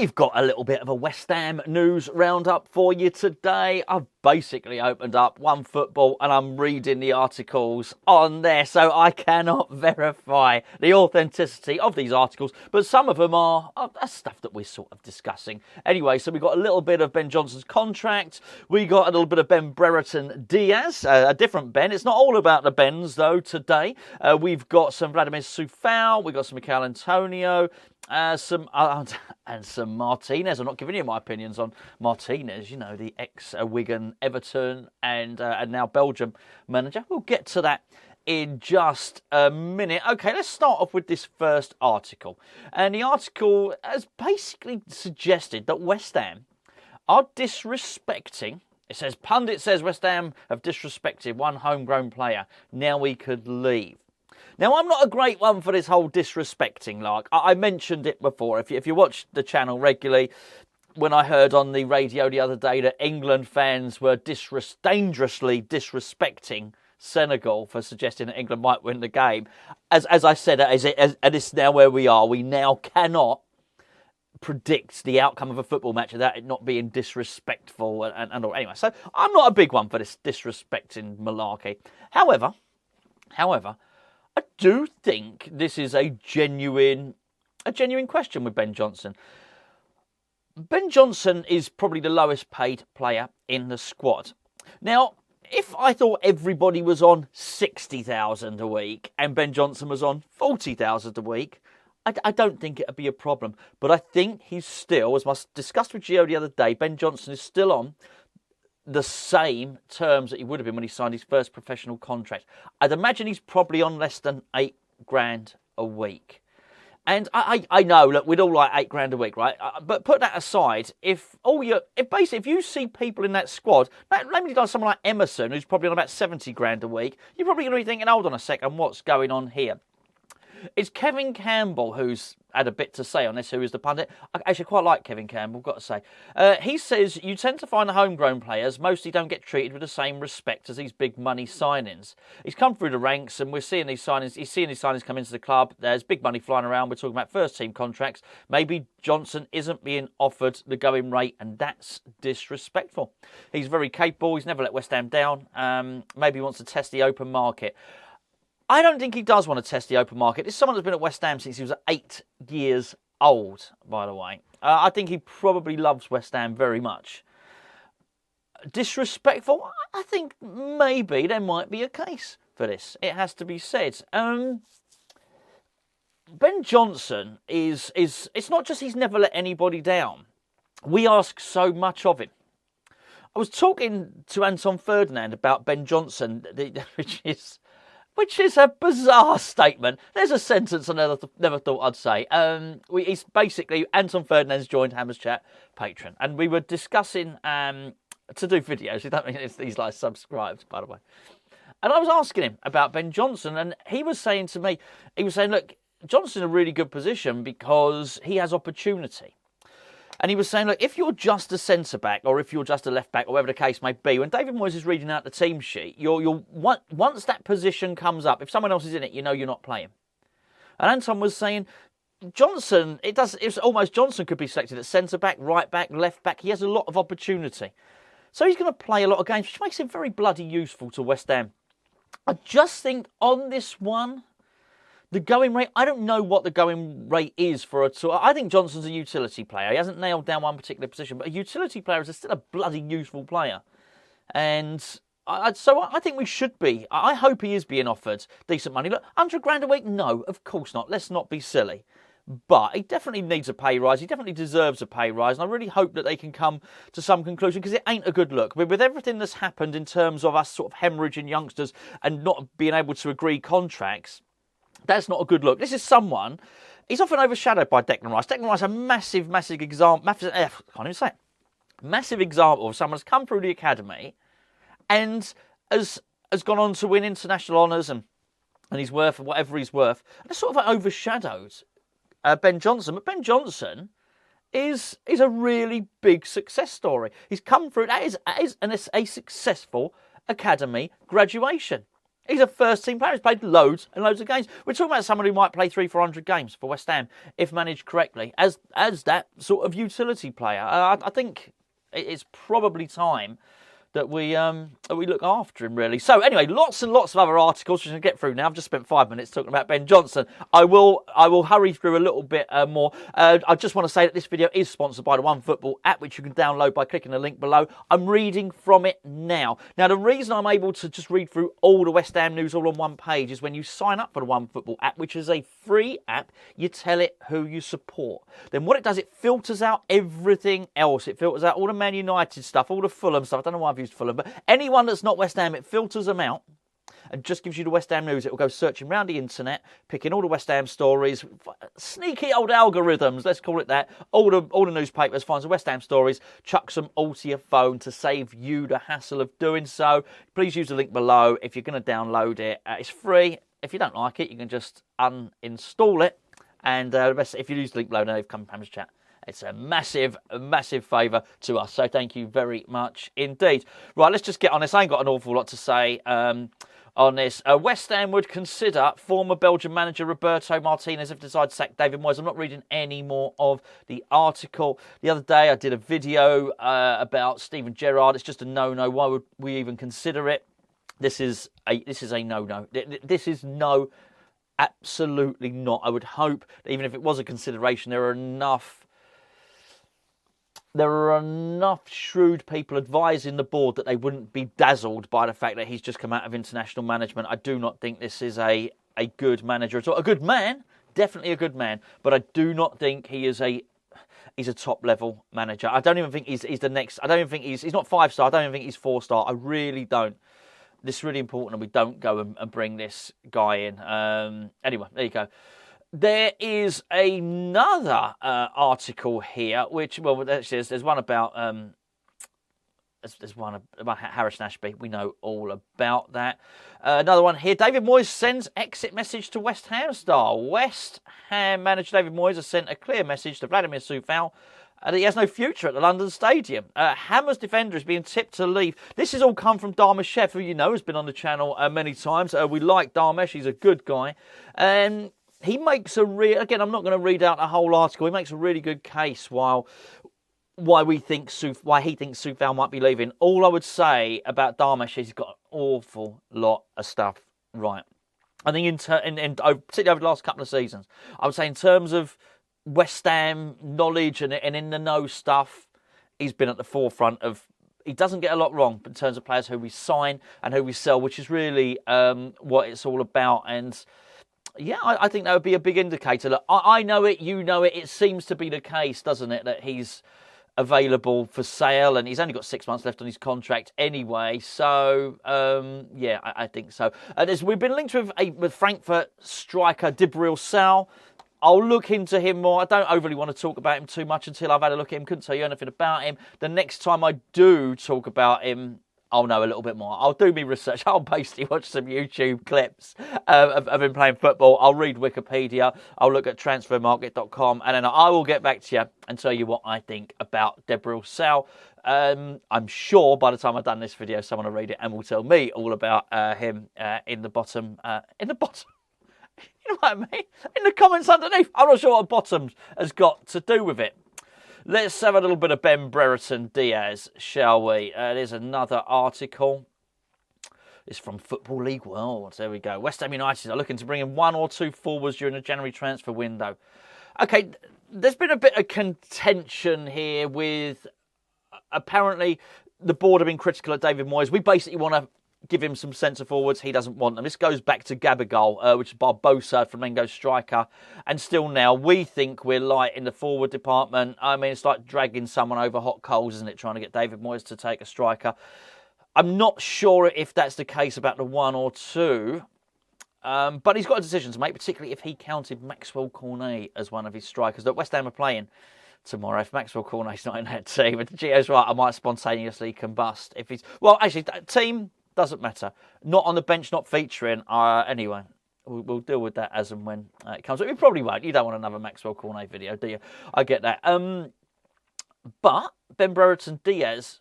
We've got a little bit of a West Ham news roundup for you today. I've basically opened up OneFootball and I'm reading the articles on there, so I cannot verify the authenticity of these articles, but some of them are stuff that we're sort of discussing. Anyway, so we've got a little bit of Ben Johnson's contract. We got a little bit of Ben Brereton Diaz, a different Ben. It's not all about the Bens, though, today. We've got some Vladimir Soufal. We've got some Mikel Antonio. And some Martinez. I'm not giving you my opinions on Martinez, you know, the ex-Wigan, Everton and now Belgium manager. We'll get to that in just a minute. Okay, let's start off with this first article. And the article has basically suggested that West Ham are disrespecting. It says, pundit says West Ham have disrespected one homegrown player. Now we could leave. Now, I'm not a great one for this whole disrespecting lark. I mentioned it before. If you watch the channel regularly, when I heard on the radio the other day that England fans were dangerously disrespecting Senegal for suggesting that England might win the game, as I said, and it's now where we are. We now cannot predict the outcome of a football match without it not being disrespectful and all. Anyway, so I'm not a big one for this disrespecting malarkey. However, I do think this is a genuine question with Ben Johnson. Ben Johnson is probably the lowest paid player in the squad. Now, if I thought everybody was on 60,000 a week and Ben Johnson was on 40,000 a week, I don't think it'd be a problem. But I think he's still, as I discussed with Gio the other day, Ben Johnson is still on the same terms that he would have been when he signed his first professional contract. I'd imagine he's probably on less than $8,000 a week. And I know, look, we'd all like $8,000 a week, right? But put that aside, if you see people in that squad, maybe someone like Emerson, who's probably on about $70,000 a week, you're probably going to be thinking, hold on a second, what's going on here? It's Kevin Campbell who's had a bit to say on this, who is the pundit. I actually quite like Kevin Campbell, got to say. He says, you tend to find the homegrown players mostly don't get treated with the same respect as these big money signings. He's come through the ranks and we're seeing these signings, he's seeing these signings come into the club. There's big money flying around. We're talking about first team contracts. Maybe Johnson isn't being offered the going rate and that's disrespectful. He's very capable. He's never let West Ham down. Maybe he wants to test the open market. I don't think he does want to test the open market. This is someone that's been at West Ham since he was 8 years old, by the way. I think he probably loves West Ham very much. Disrespectful? I think maybe there might be a case for this. It has to be said. Ben Johnson it's not just he's never let anybody down. We ask so much of him. I was talking to Anton Ferdinand about Ben Johnson, which is a bizarre statement. There's a sentence I never thought I'd say. He's basically, Anton Ferdinand's joined Hammers Chat Patreon, and we were discussing to do videos. You don't mean he's like subscribed, by the way. And I was asking him about Ben Johnson, and he was saying to me, look, Johnson's in a really good position because he has opportunity. And he was saying, look, if you're just a centre-back or if you're just a left-back or whatever the case may be, when David Moyes is reading out the team sheet, once that position comes up, if someone else is in it, you know you're not playing. And Anton was saying, Johnson, it's almost Johnson could be selected at centre-back, right-back, left-back. He has a lot of opportunity. So he's going to play a lot of games, which makes him very bloody useful to West Ham. I just think on this one, the going rate, I don't know what the going rate is for a tour. I think Johnson's a utility player. He hasn't nailed down one particular position, but a utility player is still a bloody useful player. And so I think we should be. I hope he is being offered decent money. Look, £100,000 a week? No, of course not. Let's not be silly. But he definitely needs a pay rise. He definitely deserves a pay rise. And I really hope that they can come to some conclusion because it ain't a good look. With everything that's happened in terms of us sort of hemorrhaging youngsters and not being able to agree contracts, that's not a good look. This is someone, he's often overshadowed by Declan Rice. Declan Rice, a massive example, massive example of someone who's come through the academy and has gone on to win international honours and he's worth whatever he's worth. And it's sort of overshadowed Ben Johnson. But Ben Johnson is a really big success story. He's come through, that is a successful academy graduation. He's a first-team player. He's played loads and loads of games. We're talking about someone who might play 300-400 games for West Ham if managed correctly, as that sort of utility player. I think it's probably time that we look after him, really. So anyway, lots and lots of other articles which I'm going to get through now. I've just spent 5 minutes talking about Ben Johnson. I will hurry through a little bit more. I just want to say that this video is sponsored by the OneFootball app, which you can download by clicking the link below. I'm reading from it now. Now, the reason I'm able to just read through all the West Ham news all on one page is when you sign up for the OneFootball app, which is a free app. You tell it who you support. Then what it does, it filters out everything else. It filters out all the Man United stuff, all the Fulham stuff. I don't know why I've used Fulham, but anyone that's not West Ham, it filters them out and just gives you the West Ham news. It will go searching around the internet, picking all the West Ham stories, sneaky old algorithms, let's call it that. All the newspapers finds the West Ham stories, chucks them all to your phone to save you the hassle of doing so. Please use the link below if you're going to download it. It's free. If you don't like it, you can just uninstall it. And if you use the link below, now they've come from Hammer's chat. It's a massive favour to us. So thank you very much indeed. Right, let's just get on this. I ain't got an awful lot to say on this. West Ham would consider former Belgian manager Roberto Martinez if decided to sack David Moyes. I'm not reading any more of the article. The other day I did a video about Steven Gerrard. It's just a no-no. Why would we even consider it? This is a no-no. This is no, absolutely not. I would hope that even if it was a consideration, there are enough shrewd people advising the board that they wouldn't be dazzled by the fact that he's just come out of international management. I do not think this is a good manager at all. A good man, definitely a good man, but I do not think he's a top level manager. I don't even think he's the next. I don't even think he's not 5-star. I don't even think he's 4-star. I really don't. This is really important, and we don't go and bring this guy in. Anyway, there you go. There is another article here, which, well, actually, there's one about there's one about Harris and Ashby. We know all about that. Another one here. David Moyes sends exit message to West Ham star. West Ham manager David Moyes has sent a clear message to Vladimir Soufal that he has no future at the London Stadium. Hammer's defender is being tipped to leave. This has all come from Dharmesh Sheth, who you know has been on the channel many times. We like Dharmesh. He's a good guy. He makes again, I'm not going to read out the whole article. He makes a really good case why he thinks Soufal might be leaving. All I would say about Dharmesh is he's got an awful lot of stuff right. I think particularly over the last couple of seasons, I would say in terms of West Ham knowledge and in the know stuff, he's been at the forefront of. He doesn't get a lot wrong in terms of players who we sign and who we sell, which is really what it's all about. And yeah, I think that would be a big indicator. Look, I know it, you know it. It seems to be the case, doesn't it, that he's available for sale, and he's only got 6 months left on his contract anyway. So, yeah, I think so. We've been linked with Frankfurt striker Djibril Sow. I'll look into him more. I don't overly want to talk about him too much until I've had a look at him. Couldn't tell you anything about him. The next time I do talk about him, I'll know a little bit more. I'll do my research. I'll basically watch some YouTube clips of him playing football. I'll read Wikipedia. I'll look at transfermarket.com. And then I will get back to you and tell you what I think about Djibril Sow. I'm sure by the time I've done this video, someone will read it and will tell me all about him in the bottom. You know what I mean? In the comments underneath. I'm not sure what bottoms has got to do with it. Let's have a little bit of Ben Brereton Diaz, shall we? There's another article. It's from Football League World. There we go. West Ham United are looking to bring in 1 or 2 forwards during the January transfer window. Okay, there's been a bit of contention here with... Apparently, the board have been critical of David Moyes. We basically want to give him some centre forwards. He doesn't want them. This goes back to Gabigol, which is Barbosa, Flamengo striker. And still now, we think we're light in the forward department. I mean, it's like dragging someone over hot coals, isn't it? Trying to get David Moyes to take a striker. I'm not sure if that's the case about the 1 or 2. But he's got a decision to make, particularly if he counted Maxwell Cornet as one of his strikers. That West Ham are playing tomorrow. If Maxwell Cornet's not in that team, and Gio's right, I might spontaneously combust. If he's... Well, actually, that team... Doesn't matter. Not on the bench, not featuring. Anyway, we'll deal with that as and when it comes. We probably won't. You don't want another Maxwell Cornet video, do you? I get that. But Ben Brereton Diaz,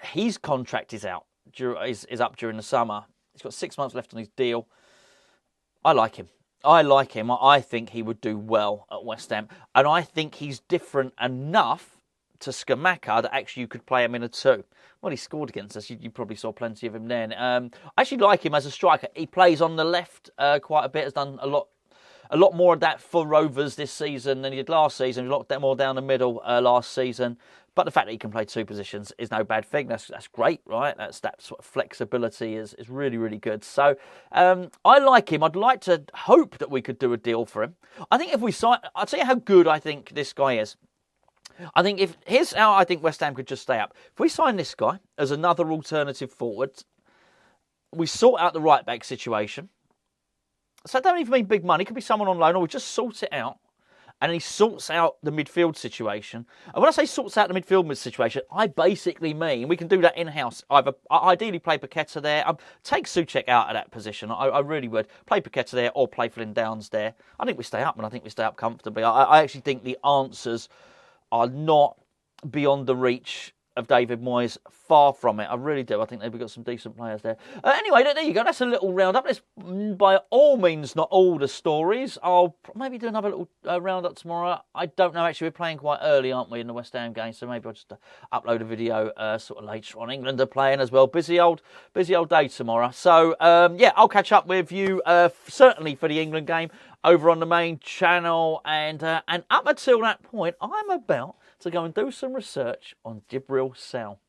his contract is out. Is up during the summer. He's got 6 months left on his deal. I like him. I think he would do well at West Ham. And I think he's different enough to Scamacca that actually you could play him in a 2. Well, he scored against us. You probably saw plenty of him then. I actually like him as a striker. He plays on the left quite a bit. Has done a lot more of that for Rovers this season than he did last season. A lot more down the middle last season. But the fact that he can play 2 positions is no bad thing. That's great, right? That sort of flexibility is really, really good. So I like him. I'd like to hope that we could do a deal for him. I think if we sign... I'll tell you how good I think this guy is. I think here's how I think West Ham could just stay up. If we sign this guy as another alternative forward, we sort out the right-back situation. So I don't even mean big money. It could be someone on loan, or we just sort it out. And he sorts out the midfield situation. And when I say sorts out the midfield situation, I basically mean we can do that in-house. Ideally play Paqueta there. Take Souček out of that position. I really would. Play Paqueta there or play Flynn Downs there. I think we stay up, and I think we stay up comfortably. I actually think the answers are not beyond the reach of David Moyes. Far from it. I really do. I think they've got some decent players there. Anyway, there you go. That's a little roundup. Let's, by all means, not all the stories. I'll maybe do another little roundup tomorrow. I don't know. Actually, we're playing quite early, aren't we, in the West Ham game? So maybe I'll just upload a video sort of later on. England are playing as well. Busy old day tomorrow. So, yeah, I'll catch up with you certainly for the England game over on the main channel. And up until that point, I'm about to go and do some research on Jibril Sal.